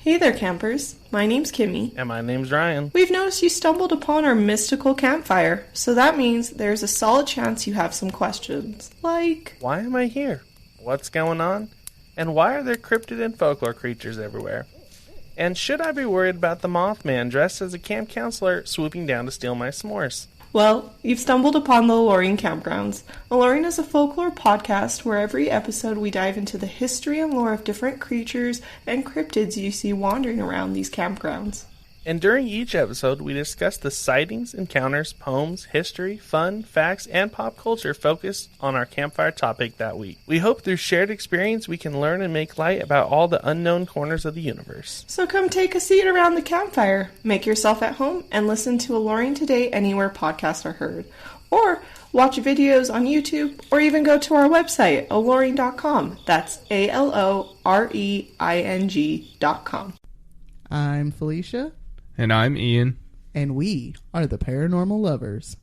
Hey there, campers. My name's Kimmy. And my name's Ryan. We've noticed you stumbled upon our mystical campfire, so that means there's a solid chance you have some questions. Like, why am I here? What's going on? And why are there cryptid and folklore creatures everywhere? And should I be worried about the Mothman dressed as a camp counselor swooping down to steal my s'mores? Well, you've stumbled upon the Aloreing Campgrounds. Aloreing is a folklore podcast where every episode we dive into the history and lore of different creatures and cryptids you see wandering around these campgrounds. And during each episode, we discuss the sightings, encounters, poems, history, fun, facts, and pop culture focused on our campfire topic that week. We hope through shared experience we can learn and make light about all the unknown corners of the universe. So come take a seat around the campfire, make yourself at home, and listen to Aloreing Today anywhere podcasts are heard. Or watch videos on YouTube, or even go to our website, aloreing.com. That's ALOREING.com. I'm Felicia. And I'm Ian. And we are the Paranormal Lovers.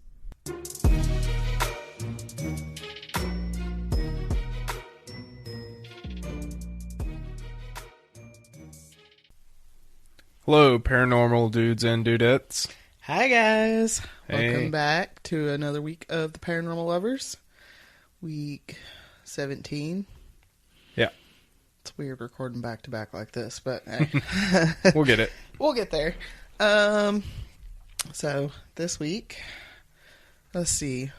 Hello, paranormal dudes and dudettes. Hi, guys. Hey. Welcome back to another week of the Paranormal Lovers. Week 17. Yeah. It's weird recording back to back like this, but hey. We'll get it. We'll get there. So this week, let's see.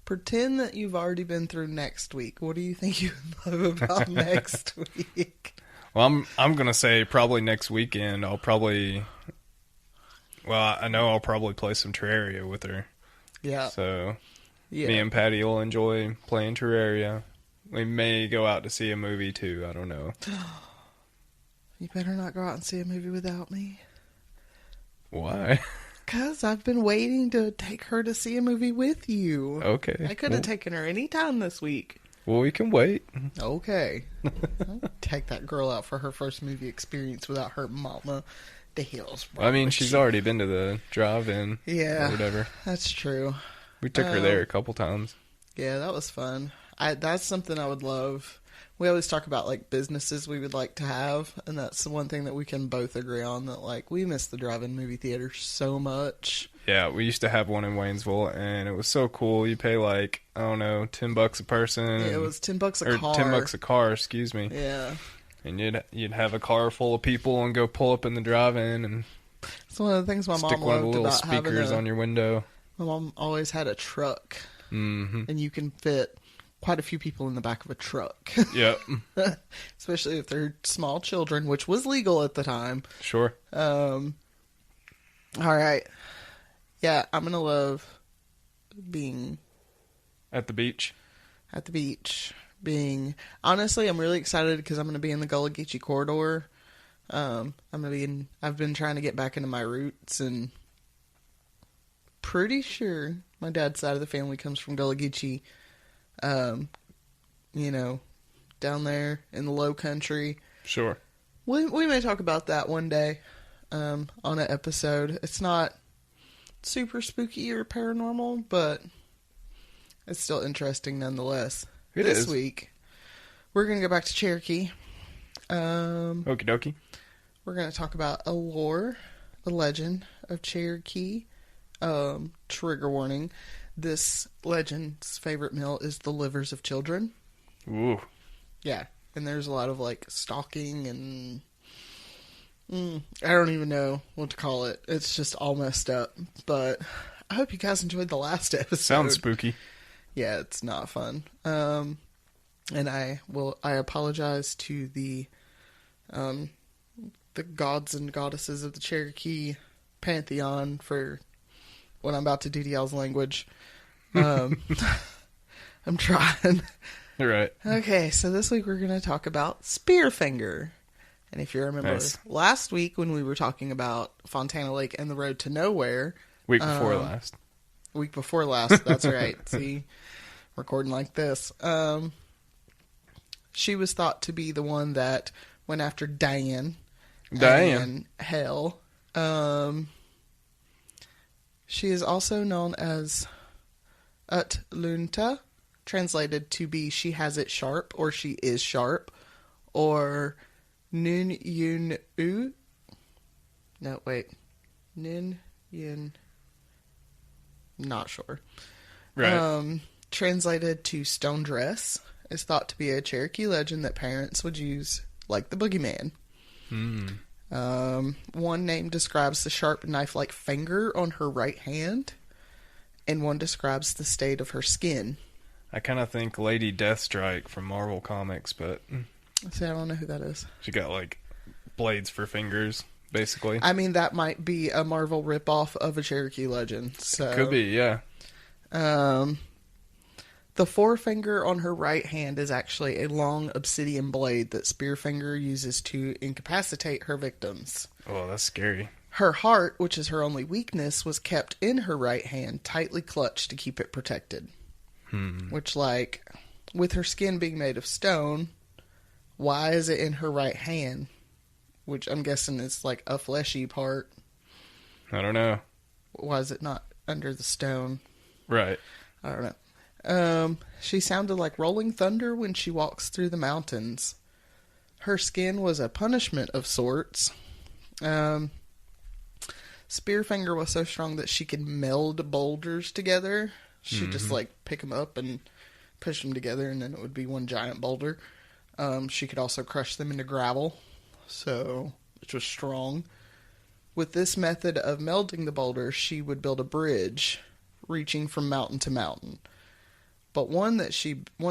Pretend that you've already been through next week. What do you think you know about next week? Well, I'm gonna say probably next weekend. I know I'll probably play some Terraria with her. Yeah. So me and Patty will enjoy playing Terraria. We may go out to see a movie too. I don't know. You better not go out and see a movie without me. Why? Because I've been waiting to take her to see a movie with you. Okay. I could have taken her any time this week. Well, we can wait. Okay. I'll take that girl out for her first movie experience without her mama. The hell's wrong. I mean, she's already been to the drive-in. Yeah. Or whatever. That's true. We took her there a couple times. Yeah, that was fun. That's something I would love. We always talk about, like, businesses we would like to have, and that's the one thing that we can both agree on, that, like, we miss the drive-in movie theater so much. Yeah, we used to have one in Waynesville, and it was so cool. You pay, like, I don't know, $10 a person. Yeah, it was $10 a car. Or $10 a car, excuse me. Yeah. And you'd have a car full of people and go pull up in the drive-in and it's one of the things my mom stick one of the loved little about speakers on your window. My mom always had a truck, and you can fit quite a few people in the back of a truck. Yep. Especially if they're small children, which was legal at the time. Sure. All right. Yeah, I'm going to love being at the beach. At the beach. Honestly, I'm really excited because I'm going to be in the Gullah Geechee corridor. I've been trying to get back into my roots, and pretty sure my dad's side of the family comes from Gullah Geechee. Down there in the low country. Sure. We may talk about that one day, on an episode. It's not super spooky or paranormal, but it's still interesting nonetheless. This week, we're going to go back to Cherokee. Okie dokie. We're going to talk about a legend of Cherokee. Trigger warning. This legend's favorite meal is the livers of children. Ooh. Yeah, and there's a lot of, like, stalking and I don't even know what to call it. It's just all messed up. But I hope you guys enjoyed the last episode. Sounds spooky. Yeah, it's not fun. And I apologize to the gods and goddesses of the Cherokee pantheon for when I'm about to do y'all's language. I'm trying. You're right. Okay, so this week we're going to talk about Spearfinger. And if you remember last week when we were talking about Fontana Lake and the Road to Nowhere. Week before last. Week before last, that's right. See, recording like this. She was thought to be the one that went after Diane. And Hell. She is also known as Utlunta, translated to be she has it sharp, or she is sharp, or Nin Yun U. No, wait. Nin Yun. Not sure. Right. Translated to stone dress, is thought to be a Cherokee legend that parents would use like the boogeyman. One name describes the sharp knife-like finger on her right hand, and one describes the state of her skin. I kind of think Lady Deathstrike from Marvel Comics, but... See, I don't know who that is. She got, like, blades for fingers, basically. I mean, that might be a Marvel ripoff of a Cherokee legend. So could be, yeah. The forefinger on her right hand is actually a long obsidian blade that Spearfinger uses to incapacitate her victims. Oh, that's scary. Her heart, which is her only weakness, was kept in her right hand, tightly clutched to keep it protected. Which, like, with her skin being made of stone, why is it in her right hand? Which I'm guessing is, like, a fleshy part. I don't know. Why is it not under the stone? Right. I don't know. She sounded like rolling thunder when she walks through the mountains. Her skin was a punishment of sorts. Spearfinger was so strong that she could meld boulders together. She'd just like pick them up and push them together, and then it would be one giant boulder. She could also crush them into gravel, which was strong. With this method of melding the boulders, she would build a bridge reaching from mountain to mountain. But one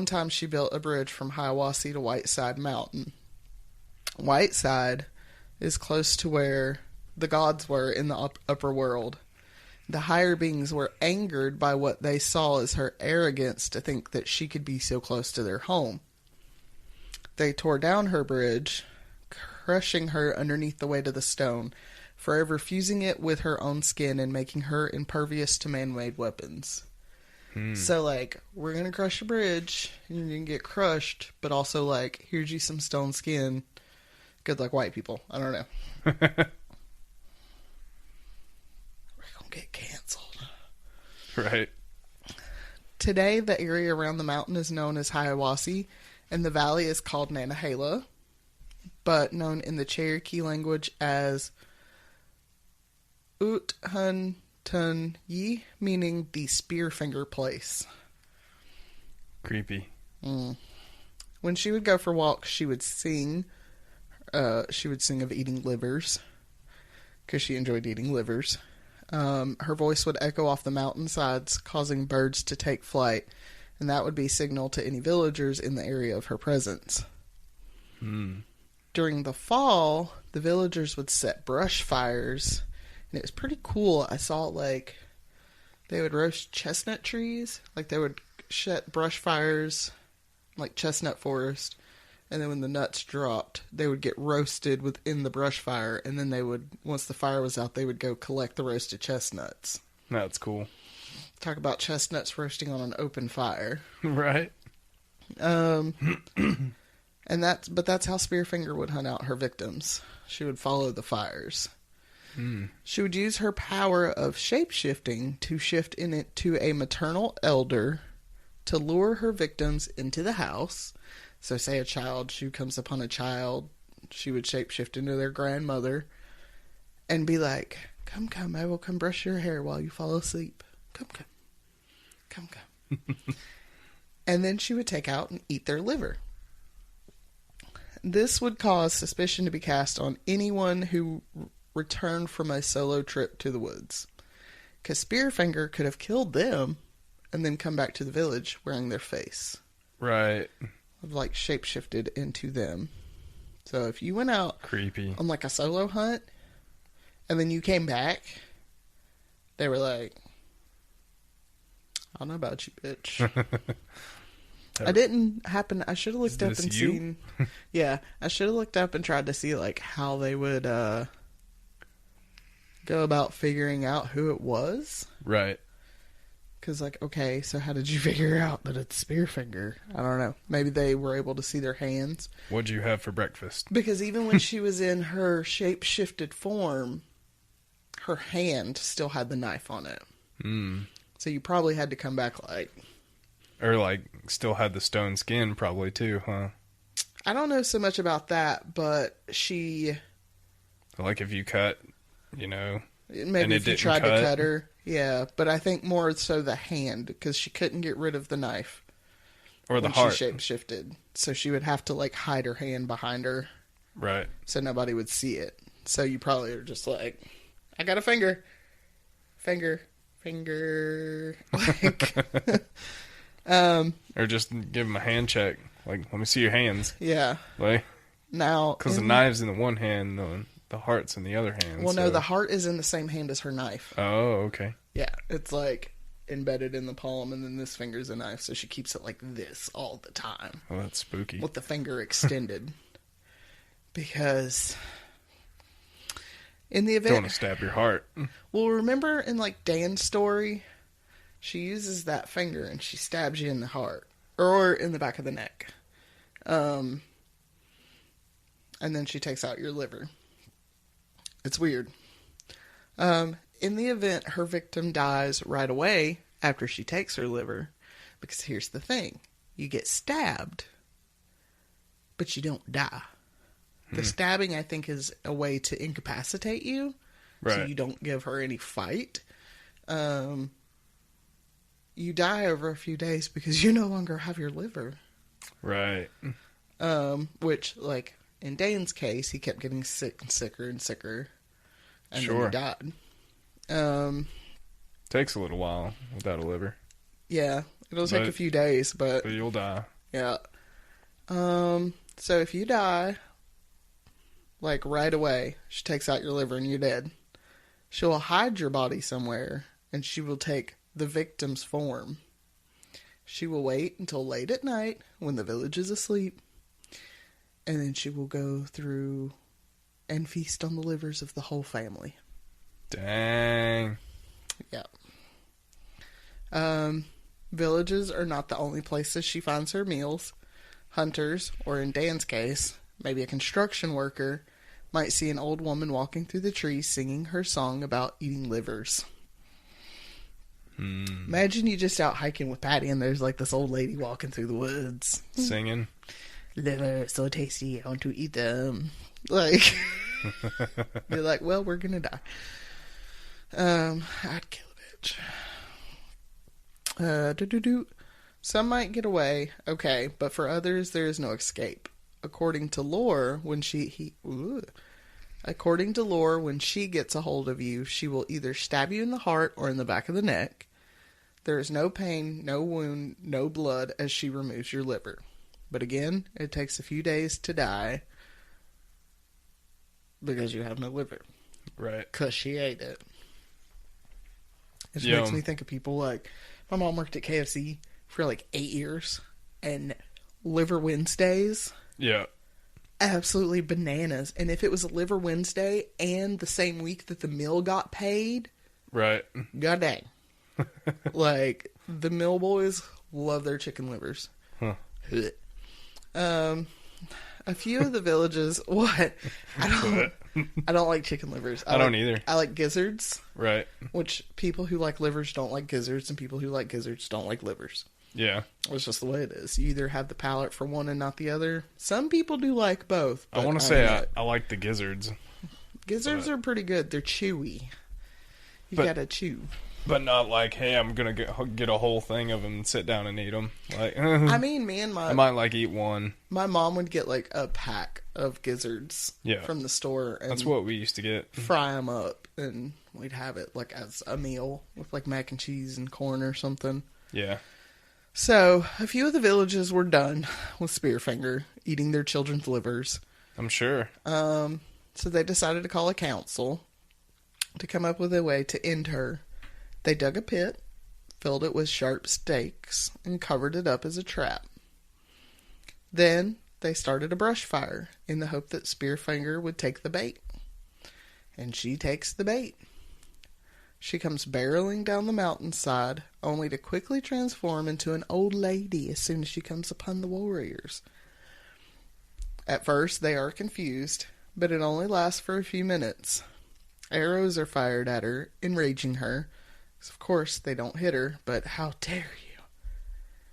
time she built a bridge from Hiawassee to Whiteside Mountain. Whiteside is close to where the gods were in the upper world. The higher beings were angered by what they saw as her arrogance to think that she could be so close to their home. They tore down her bridge, crushing her underneath the weight of the stone, forever fusing it with her own skin and making her impervious to man-made weapons. So, like, we're going to crush the bridge, and you're going to get crushed, but also, like, here's you some stone skin. Good luck, white people. I don't know. We're going to get canceled. Right. Today, the area around the mountain is known as Hiawassee, and the valley is called Nantahala, but known in the Cherokee language as Ut-hun-tun-yi, meaning the Spearfinger place. Creepy. When she would go for walks, she would sing. She would sing of eating livers, because she enjoyed eating livers. Her voice would echo off the mountainsides, causing birds to take flight, and that would be signal to any villagers in the area of her presence. During the fall, the villagers would set brush fires, and it was pretty cool. I saw, like, they would roast chestnut trees. Like, they would set brush fires, like chestnut forest, and then when the nuts dropped, they would get roasted within the brush fire, and then they would, once the fire was out, they would go collect the roasted chestnuts. That's cool. Talk about chestnuts roasting on an open fire. Right. But that's how Spearfinger would hunt out her victims. She would follow the fires. She would use her power of shape-shifting to shift into a maternal elder to lure her victims into the house. So say she comes upon a child, she would shape-shift into their grandmother and be like, come, I will come brush your hair while you fall asleep. Come. And then she would take out and eat their liver. This would cause suspicion to be cast on anyone who returned from a solo trip to the woods. Because Spearfinger could have killed them and then come back to the village wearing their face. Right. Like shape-shifted into them. So if you went out creepy on like a solo hunt and then you came back, they were like, I don't know about you, bitch. I should have looked up and seen. Yeah, I should have looked up and tried to see like how they would go about figuring out who it was. Right. Because, like, okay, so how did you figure out that it's Spearfinger? I don't know. Maybe they were able to see their hands. What'd you have for breakfast? Because even when she was in her shape-shifted form, her hand still had the knife on it. So you probably had to come back like... Or, like, still had the stone skin probably, too, huh? I don't know so much about that, but she... Like if you cut, you know... Maybe if you tried to cut her. Yeah, but I think more so the hand, because she couldn't get rid of the knife. Or the heart. She shape-shifted. So she would have to, like, hide her hand behind her. Right. So nobody would see it. So you probably are just like, I got a finger. Finger. Like, or just give him a hand check. Like, let me see your hands. Yeah. Like, now, because the knife's in the one hand, the heart's in the other hand. Well, no, the heart is in the same hand as her knife. Oh, okay. Yeah, it's like embedded in the palm, and then this finger's a knife, so she keeps it like this all the time. Oh, that's spooky. With the finger extended. Because in the event... Don't want to stab your heart. Well, remember in like Dan's story, she uses that finger and she stabs you in the heart. Or in the back of the neck. And then she takes out your liver. It's weird. In the event her victim dies right away after she takes her liver, because here's the thing. You get stabbed, but you don't die. The stabbing, I think, is a way to incapacitate you. Right. So you don't give her any fight. You die over a few days because you no longer have your liver. Right. Which, like, in Dan's case, he kept getting sick and sicker and sicker. And then he died. Takes a little while without a liver. Yeah. It'll take a few days, but you'll die. Yeah. So if you die... like right away, she takes out your liver and you're dead. She'll hide your body somewhere, and she will take the victim's form. She will wait until late at night when the village is asleep, and then she will go through and feast on the livers of the whole family. Dang. Yeah. Villages are not the only places she finds her meals. Hunters, or in Dan's case, maybe a construction worker, might see an old woman walking through the trees singing her song about eating livers. Imagine you just out hiking with Patty and there's like this old lady walking through the woods. Singing. Liver, so tasty, I want to eat them. Like, you're like, well, we're gonna die. I'd kill a bitch. Some might get away, okay, but for others there is no escape. According to lore, when she gets a hold of you, she will either stab you in the heart or in the back of the neck. There is no pain, no wound, no blood as she removes your liver. But again, it takes a few days to die because you have no liver. Right. Because she ate it. It just makes me think of people like, my mom worked at KFC for like 8 years, and Liver Wednesdays... yeah. Absolutely bananas. And if it was a Liver Wednesday and the same week that the meal got paid... right. God dang. Like, the mill boys love their chicken livers. Huh. A few of the villages... What? I don't like chicken livers. I don't either. I like gizzards. Right. Which people who like livers don't like gizzards, and people who like gizzards don't like livers. Yeah. It's just the way it is. You either have the palate for one and not the other. Some people do like both. I want to say I like the gizzards. Gizzards are pretty good. They're chewy. You gotta chew. But not like, hey, I'm gonna get a whole thing of them and sit down and eat them. Like, I mean, I might like eat one. My mom would get like a pack of gizzards from the store. And that's what we used to get. Fry them up, and we'd have it like as a meal with like mac and cheese and corn or something. Yeah. So, a few of the villages were done with Spearfinger eating their children's livers. I'm sure. So they decided to call a council to come up with a way to end her. They dug a pit, filled it with sharp stakes, and covered it up as a trap. Then they started a brush fire in the hope that Spearfinger would take the bait. And she takes the bait. She comes barreling down the mountainside, only to quickly transform into an old lady as soon as she comes upon the warriors. At first, they are confused, but it only lasts for a few minutes. Arrows are fired at her, enraging her. Of course, they don't hit her, but how dare you?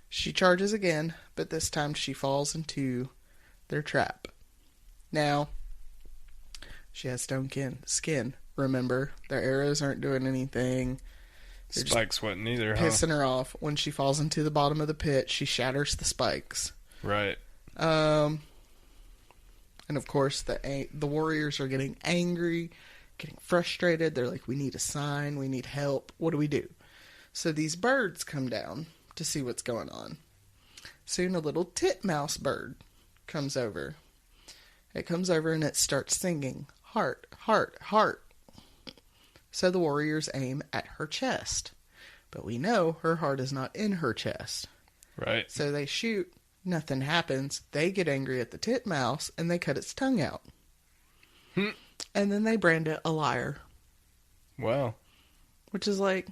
She charges again, but this time she falls into their trap. Now, she has stone skin. Remember, their arrows aren't doing anything. Spikes wouldn't either, pissing her off. When she falls into the bottom of the pit, she shatters the spikes. Right. And of course, the warriors are getting angry, getting frustrated. They're like, we need a sign, we need help. What do we do? So these birds come down to see what's going on. Soon a little titmouse bird comes over. It comes over and it starts singing, heart, heart, heart. So the warriors aim at her chest. But we know her heart is not in her chest. Right. So they shoot. Nothing happens. They get angry at the titmouse and they cut its tongue out. And then they brand it a liar. Wow. Which is like,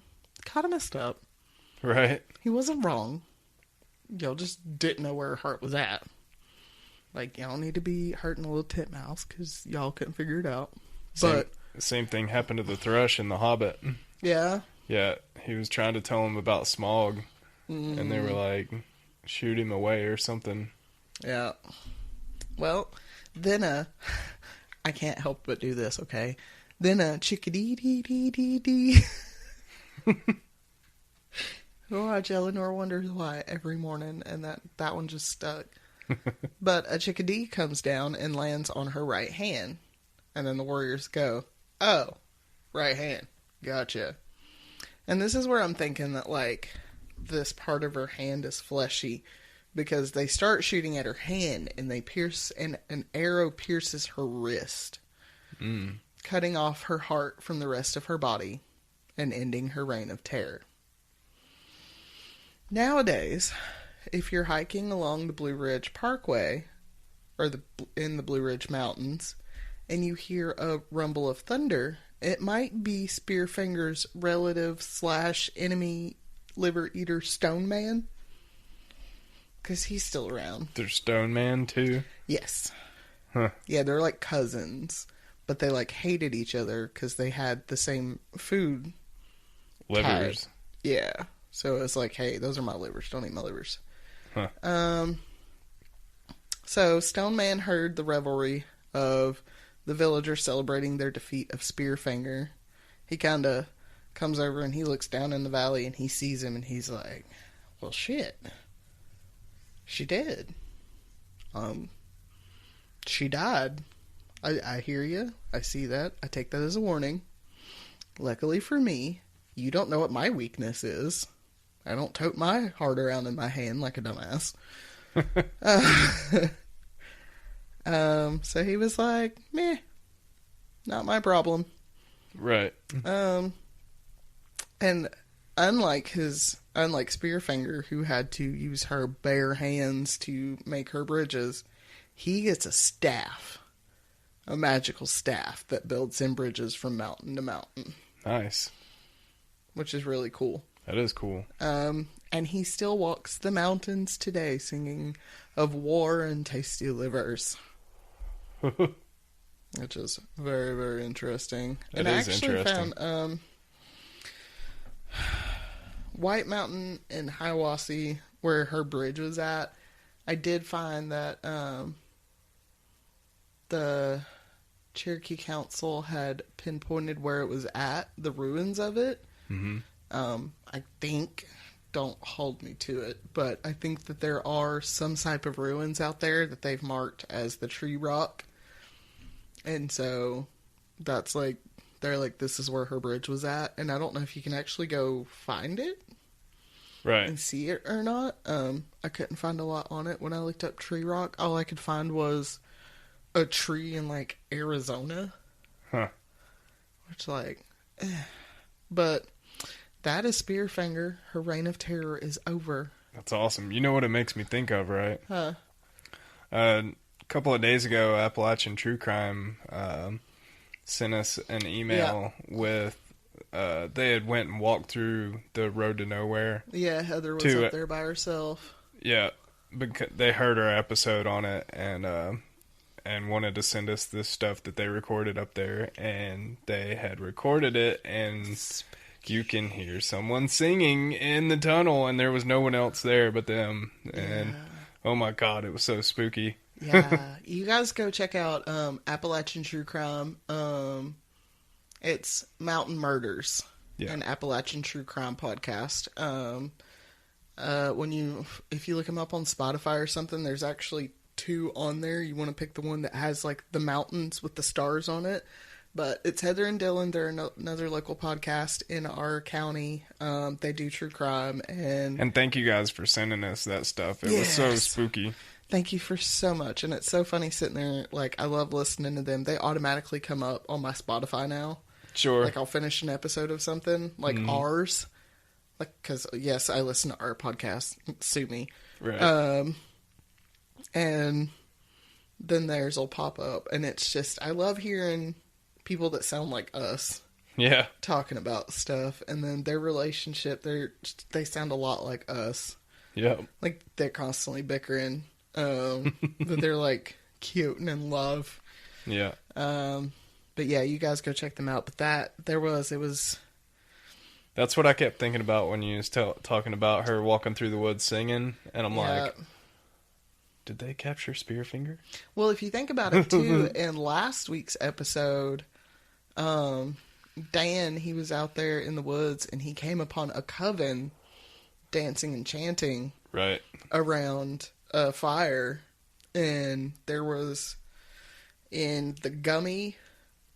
kind of messed up. Right. He wasn't wrong. Y'all just didn't know where her heart was at. Like, y'all need to be hurting a little titmouse because y'all couldn't figure it out. But same thing happened to the thrush in The Hobbit. Yeah? Yeah, he was trying to tell him about smog, and they were like, shoot him away or something. Yeah. Well, then I can't help but do this, okay? Then chickadee-dee-dee-dee-dee. Watch Eleanor Wonders Why every morning, and that one just stuck. But a chickadee comes down and lands on her right hand. And then the warriors go, oh, right hand. Gotcha. And this is where I'm thinking that, like, this part of her hand is fleshy. Because they start shooting at her hand and they pierce, and an arrow pierces her wrist. Cutting off her heart from the rest of her body and ending her reign of terror. Nowadays, if you're hiking along the Blue Ridge Parkway, or in the Blue Ridge Mountains, and you hear a rumble of thunder, it might be Spearfinger's relative/enemy liver eater Stone Man. Because he's still around. There's Stone Man too? Yes. Huh. Yeah, they're like cousins. But they like hated each other because they had the same food. Livers. Tag. Yeah. So it's like, hey, those are my livers. Don't eat my livers. Huh. So Stone Man heard the revelry of the villagers celebrating their defeat of Spearfinger. He kind of comes over and he looks down in the valley and he sees him and he's like, well, shit. She did. She died. I hear you. I see that. I take that as a warning. Luckily for me, you don't know what my weakness is. I don't tote my heart around in my hand like a dumbass. So he was like, meh, not my problem. Right. And unlike Spearfinger, who had to use her bare hands to make her bridges, he gets a staff. A magical staff that builds him bridges from mountain to mountain. Nice. Which is really cool. That is cool. And he still walks the mountains today singing of war and tasty livers. Which is very, very interesting. That is interesting. I actually found White Mountain in Hiawassee, where her bridge was at. I did find that the Cherokee Council had pinpointed where it was at, the ruins of it. Mm-hmm. I think, don't hold me to it, but I think that there are some type of ruins out there that they've marked as the Tree Rock. And so that's like, they're like, this is where her bridge was at. And I don't know if you can actually go find it. Right. And see it or not. I couldn't find a lot on it when I looked up Tree Rock. All I could find was a tree in like Arizona. Huh. Which like, But that is Spearfinger. Her reign of terror is over. That's awesome. You know what it makes me think of, right? Huh. A couple of days ago, Appalachian True Crime sent us an email with they had went and walked through the road to nowhere. Yeah, Heather was up there by herself. Yeah, because they heard our episode on it and wanted to send us this stuff that they recorded up there, and they had recorded it, and you can hear someone singing in the tunnel, and there was no one else there but them, and oh my god, it was so spooky. Yeah, you guys go check out Appalachian True Crime. It's Mountain Murders, an Appalachian True Crime podcast. If you look them up on Spotify or something, there's actually 2 on there. You want to pick the one that has like the mountains with the stars on it. But it's Heather and Dylan. They're another local podcast in our county. They do true crime. And thank you guys for sending us that stuff. It was so spooky. Thank you for so much. And it's so funny sitting there. Like, I love listening to them. They automatically come up on my Spotify now. Sure. Like, I'll finish an episode of something, like ours. Like, because, yes, I listen to our podcast. Sue me. Right. And then theirs will pop up. And it's just, I love hearing people that sound like us. Yeah. Talking about stuff. And then their relationship, they sound a lot like us. Yeah. Like, they're constantly bickering. But they're, like, cute and in love. Yeah. But, yeah, you guys go check them out. But it was... That's what I kept thinking about when you was talking about her walking through the woods singing. And I'm like... Did they capture Spearfinger? Well, if you think about it, too, in last week's episode, Dan, he was out there in the woods, and he came upon a coven dancing and chanting around a fire. And there was, in the Gummy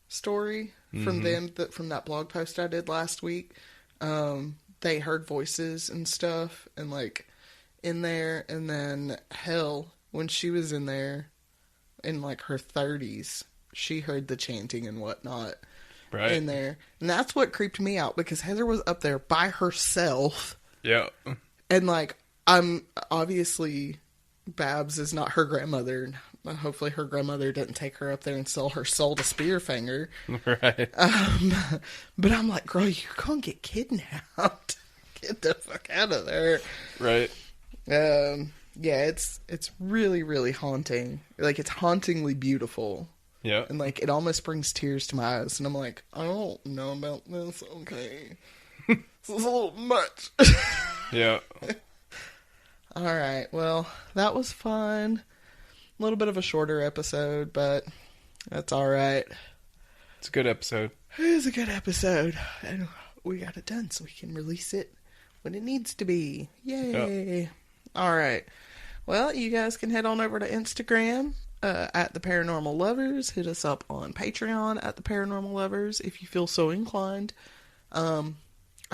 story from them, from that blog post I did last week, they heard voices and stuff, and, like, in there, and then Hell... When she was in there, in like her 30s, she heard the chanting and whatnot in there. And that's what creeped me out, because Heather was up there by herself. Yeah. And like, obviously, Babs is not her grandmother. Hopefully her grandmother didn't take her up there and sell her soul to Spearfinger. Right. But I'm like, girl, you're going to get kidnapped. Get the fuck out of there. Right. Yeah, it's really, really haunting. Like, it's hauntingly beautiful. Yeah. And, like, it almost brings tears to my eyes. And I'm like, I don't know about this, okay? This is a little much. Yeah. All right, well, that was fun. A little bit of a shorter episode, but that's all right. It's a good episode. It is a good episode. And we got it done so we can release it when it needs to be. Yay. Yep. All right. Well, you guys can head on over to Instagram at The Paranormal Lovers. Hit us up on Patreon at The Paranormal Lovers if you feel so inclined. I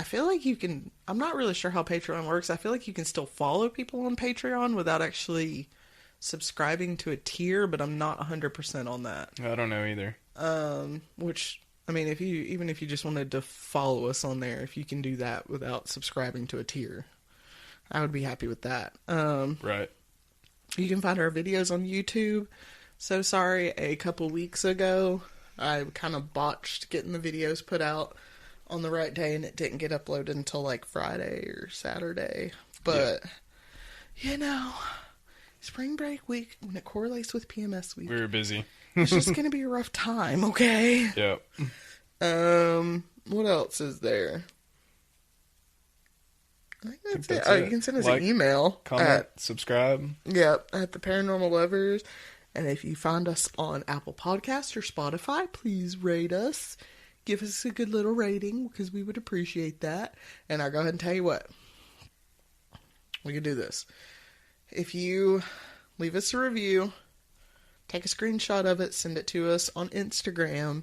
feel like you can... I'm not really sure how Patreon works. I feel like you can still follow people on Patreon without actually subscribing to a tier, but I'm not 100% on that. I don't know either. Which, I mean, even if you just wanted to follow us on there, if you can do that without subscribing to a tier, I would be happy with that. Right. You can find our videos on YouTube. So sorry, a couple weeks ago, I kind of botched getting the videos put out on the right day, and it didn't get uploaded until like Friday or Saturday. But, you know, spring break week, when it correlates with PMS week, we were busy. It's just going to be a rough time, okay? Yep. What else is there? I think that's it. Oh, you can send us an email. Comment, subscribe. Yep, at The Paranormal Lovers. And if you find us on Apple Podcasts or Spotify, please rate us. Give us a good little rating, because we would appreciate that. And I'll go ahead and tell you what. We can do this. If you leave us a review, take a screenshot of it, send it to us on Instagram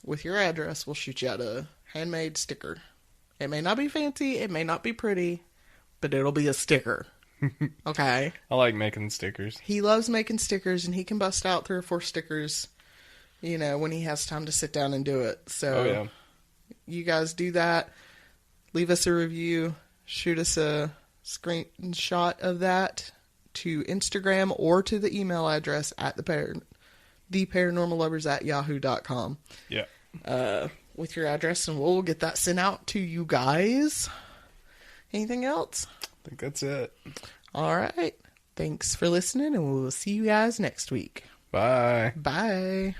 with your address, we'll shoot you out a handmade sticker. It may not be fancy, it may not be pretty, but it'll be a sticker. Okay? I like making stickers. He loves making stickers, and he can bust out 3 or 4 stickers, you know, when he has time to sit down and do it. So, you guys do that. Leave us a review. Shoot us a screenshot of that to Instagram or to the email address at theparanormallovers@yahoo.com. Yeah. With your address, and we'll get that sent out to you guys. Anything else? I think that's it. All right. Thanks for listening, and we'll see you guys next week. Bye. Bye.